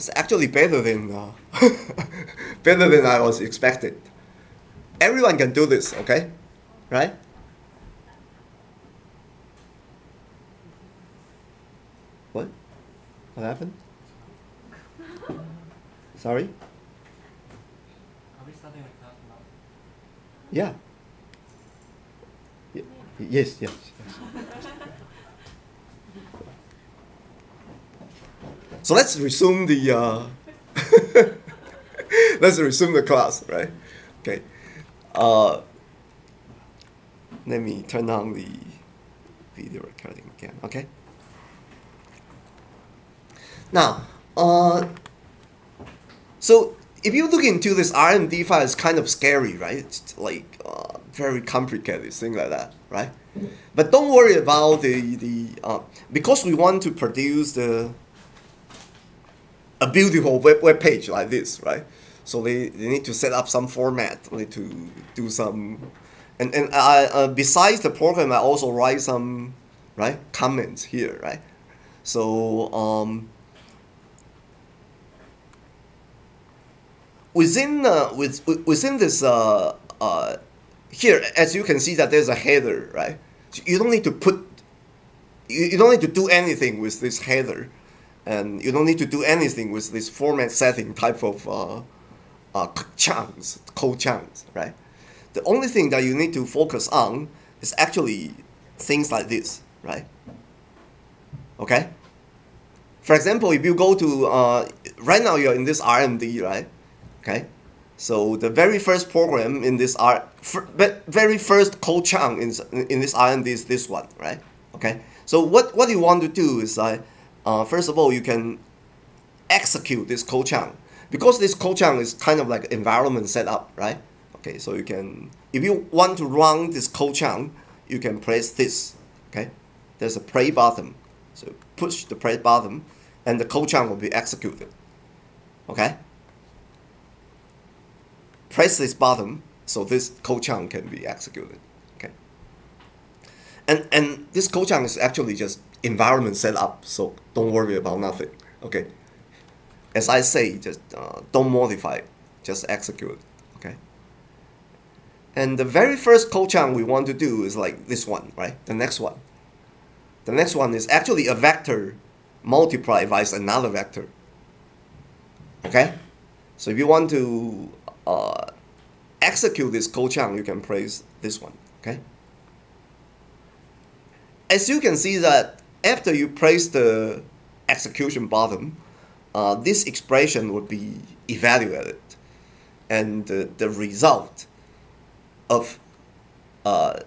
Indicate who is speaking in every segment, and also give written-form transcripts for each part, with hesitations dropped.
Speaker 1: it's actually better than better than I was expected. Everyone can do this, okay? Right? What? What happened? Sorry?
Speaker 2: Are we starting the class now?
Speaker 1: Yeah. Yes, yes, yes. So let's resume the let's resume the class, right? Okay. Let me turn on the video recording again. Okay. Now, so if you look into this RMD file, it's kind of scary, right? It's like very complicated, things like that, right? But don't worry about because we want to produce a beautiful web page like this, right? So they need to set up some format, they need to do some, and besides the program, I also write some, right, comments here, right? So within this here, as you can see that there's a header, right? So you don't need to put, you don't need to do anything with this header, and you don't need to do anything with this format setting type of chunks, code chunks, right? The only thing that you need to focus on is actually things like this, right? Okay. For example, if you go to right now you're in this RMD, right? Okay. So the very first program in this very first code chunk in this RMD is this one, right? Okay. So what you want to do is first of all, you can execute this code chunk, because this code chunk is kind of like environment setup, right? Okay, so you can, if you want to run this code chunk, you can press this. Okay, there's a play button, so push the play button, and the code chunk will be executed. Okay, press this button, so this code chunk can be executed. Okay, and this code chunk is actually just environment setup, so don't worry about nothing. Okay, as I say, just don't modify it, just execute it. Okay, and the very first code chunk we want to do is like this one, right? The next one is actually a vector multiplied by another vector. Okay, so if you want to execute this code chunk, you can press this one. Okay, as you can see that after you press the execution button, this expression will be evaluated, and the result of the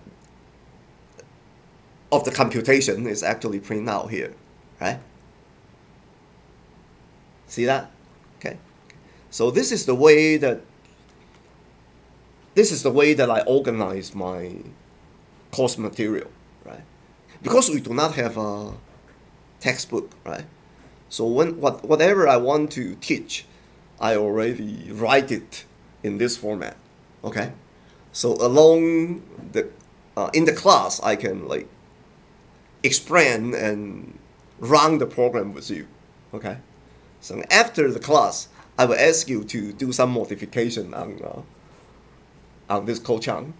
Speaker 1: computation is actually printed out here, right? See that? Okay. So this is the way that I organize my course material, right? Because we do not have a textbook, right? So whatever I want to teach, I already write it in this format. Okay. So along the in the class, I can like explain and run the program with you. Okay. So after the class, I will ask you to do some modification on this code chunk,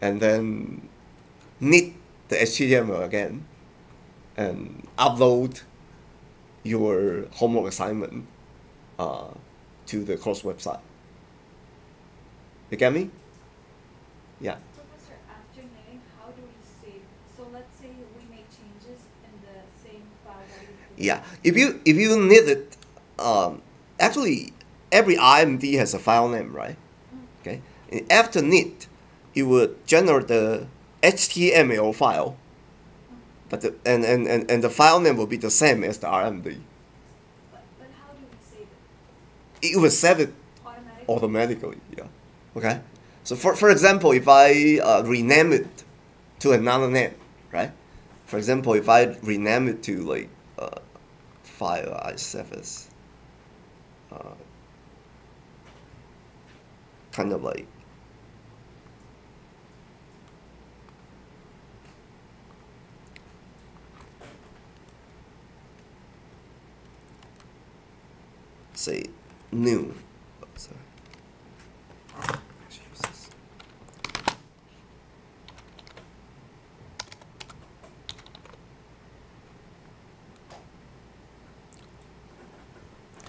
Speaker 1: and then knit the HTML again, and upload your homework assignment to the course website. You get me? Yeah.
Speaker 3: Professor, after knitting, how do we save? So let's say we make changes in the same file that we
Speaker 1: Yeah. If you knit it, actually every IMD has a file name, right? Okay. And after knit, it would generate the HTML file, but and the file name will be the same as the RMD.
Speaker 3: But how do we save it?
Speaker 1: It will save it
Speaker 3: Automatically?
Speaker 1: automatically. Yeah. Okay. So for example, if I rename it to another name, right? For example, if I rename it to like file I7, kind of like say new. Sorry.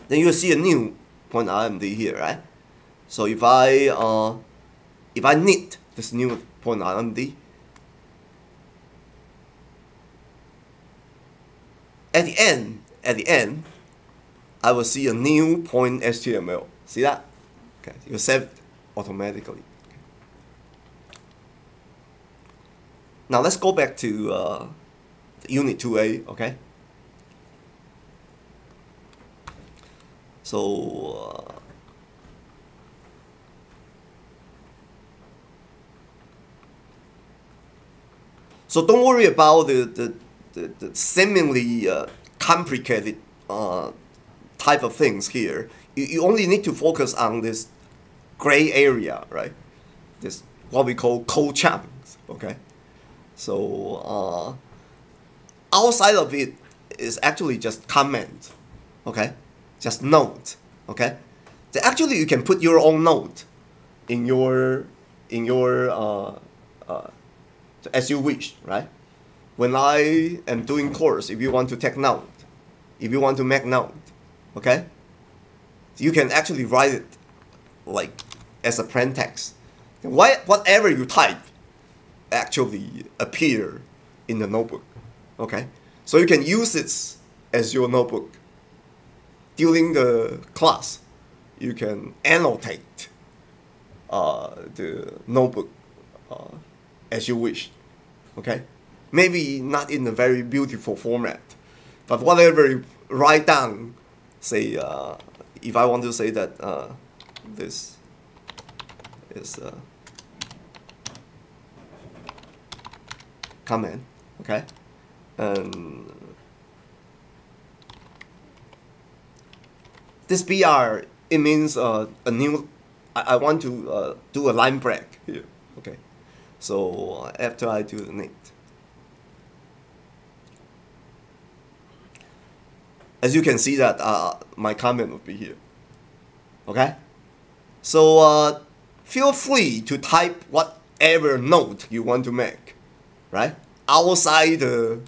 Speaker 1: Then you'll see a new point RMD here, right? So if I knit this new point RMD, at the end, I will see a new point HTML. See that? Okay, you save it automatically. Okay. Now let's go back to the Unit 2A. Okay. So so don't worry about the seemingly complicated type of things here. You only need to focus on this gray area, right? This what we call code chunks. Okay. So outside of it is actually just comment. Okay. Just note, okay? So actually, you can put your own note in your as you wish, right? When I am doing course, if you want to take note, if you want to make note, okay? You can actually write it like as a plain text. Whatever you type actually appear in the notebook, okay? So you can use it as your notebook. During the class, you can annotate the notebook as you wish, okay? Maybe not in a very beautiful format, but whatever you write down, say, if I want to say that this is a comment, okay? And this BR, it means a new, I want to do a line break here, okay? So after I do the knit, as you can see that my comment will be here, okay? So feel free to type whatever note you want to make, right? Outside the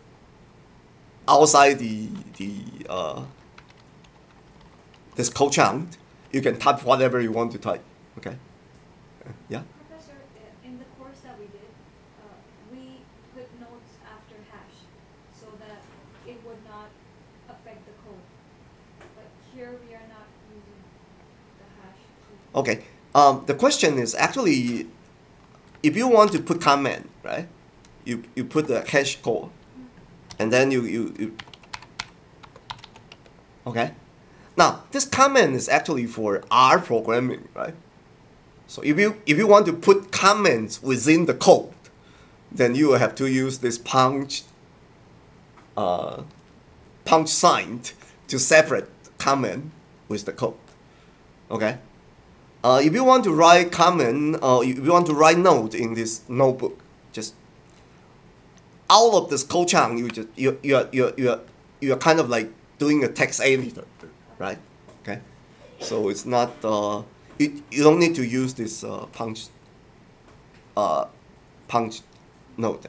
Speaker 1: this code chunk, you can type whatever you want to type. Okay. Yeah.
Speaker 3: Professor, in the course that we did, we put notes after hash so that it would not affect the code. But here we are not using the hash.
Speaker 1: Okay. The question is actually, if you want to put comment, right? You put the hash code, and then you okay. Now, this comment is actually for R programming, right? So if you want to put comments within the code, then you will have to use this punch sign to separate comment with the code. Okay. If you want to write comment, if you want to write note in this notebook, just out of this code chunk, you are kind of like doing a text editor. Right? Okay. So it's not you don't need to use this punch note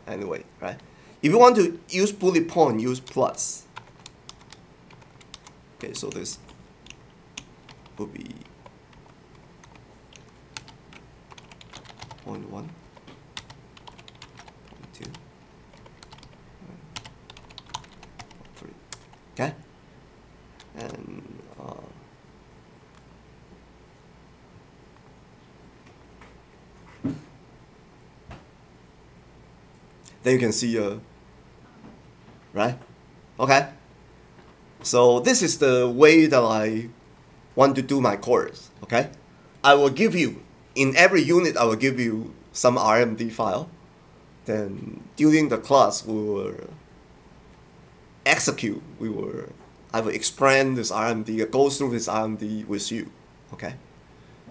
Speaker 1: anyway, right? If you want to use bullet point, use plus. Okay, so this would be 0.1, 0.2, 0.3. Okay. And then you can see right? Okay. So this is the way that I want to do my course. Okay. I will give you, in every unit, I will give you some RMD file. Then during the class, we will execute. I will explain this RMD, go through this RMD with you, okay?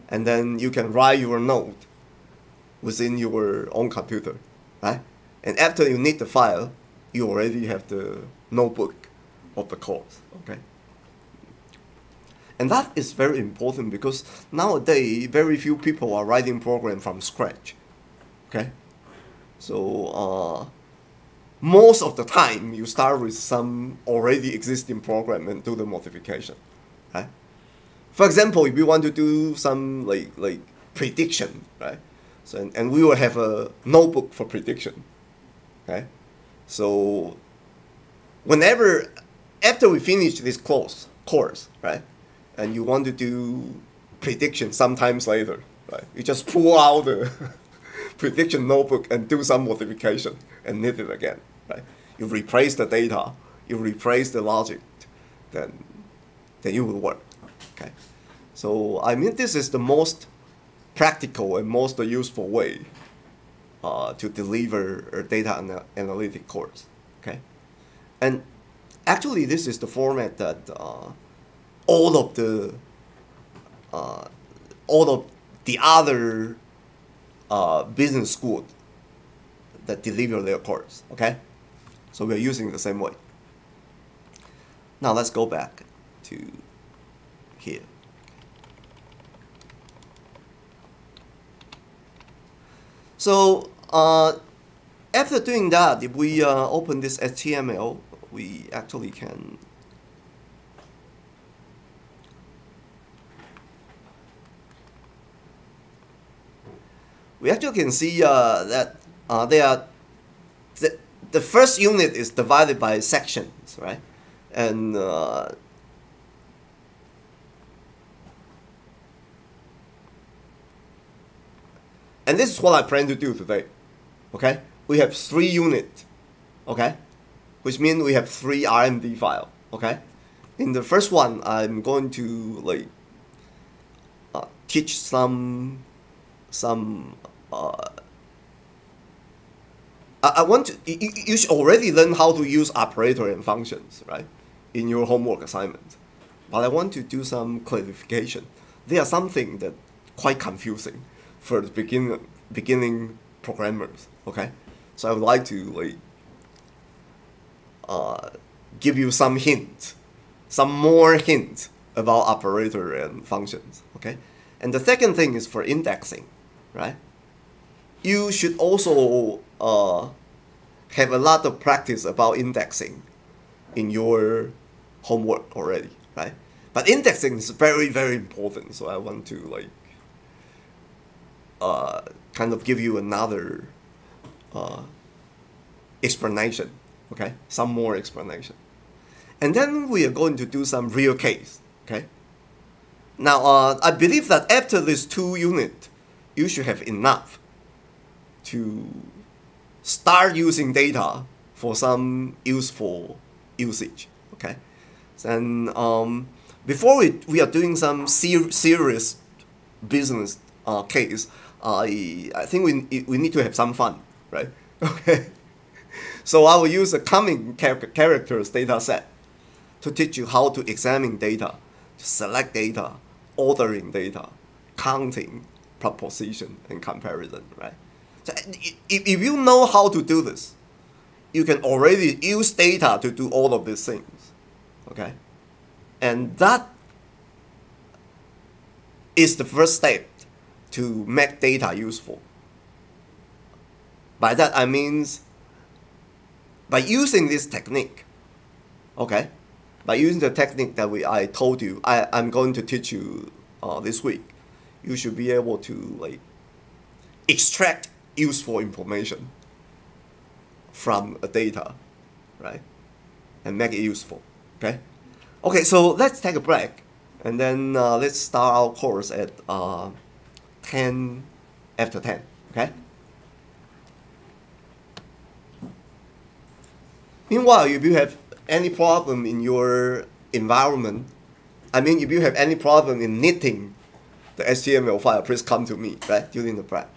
Speaker 1: And then you can write your note within your own computer, right? And after you need the file, you already have the notebook of the course, okay? And that is very important because nowadays very few people are writing program from scratch. Okay, so most of the time you start with some already existing program and do the modification. Right? For example, if you want to do some like prediction, right? So and we will have a notebook for prediction. Okay, so whenever after we finish this course, right, and you want to do prediction sometimes later, right, you just pull out the prediction notebook and do some modification and knit it again, right? You replace the data, you replace the logic, then it will work. Okay, so I mean this is the most practical and most useful way to deliver a data analytic course. Okay, and actually this is the format that all of the other business schools that deliver their course. Okay, so we're using the same way. Now let's go back to here. So after doing that, if we open this HTML, we actually can see that the first unit is divided by sections, right? And this is what I plan to do today. Okay, we have 3 units. Okay, which means we have 3 RMD files. Okay, in the first one, I'm going to like teach some. I want to. You should already learn how to use operator and functions, right, in your homework assignment. But I want to do some clarification. There are something that quite confusing for the beginning programmers. Okay, so I would like to like give you some hints, some more hints about operator and functions. Okay, and the second thing is for indexing, right? You should also have a lot of practice about indexing in your homework already, right? But indexing is very, very important, so I want to like kind of give you another explanation, okay? Some more explanation. And then we are going to do some real case, okay? Now, I believe that after these 2 units, you should have enough to start using data for some useful usage, okay? Then before we are doing some serious business case, I think we need to have some fun, right? Okay. So I will use a common characters data set to teach you how to examine data, to select data, ordering data, counting, proposition, and comparison, right? So if you know how to do this, you can already use data to do all of these things, okay? And that is the first step to make data useful. By that I mean, by using this technique, okay? By using the technique that I told you, I'm going to teach you this week, you should be able to like extract useful information from a data, right? And make it useful, okay? Okay, so let's take a break, and then let's start our course at 10 after 10, okay? Meanwhile, if you have any problem in your environment, if you have any problem in knitting the HTML file, please come to me, right, during the break.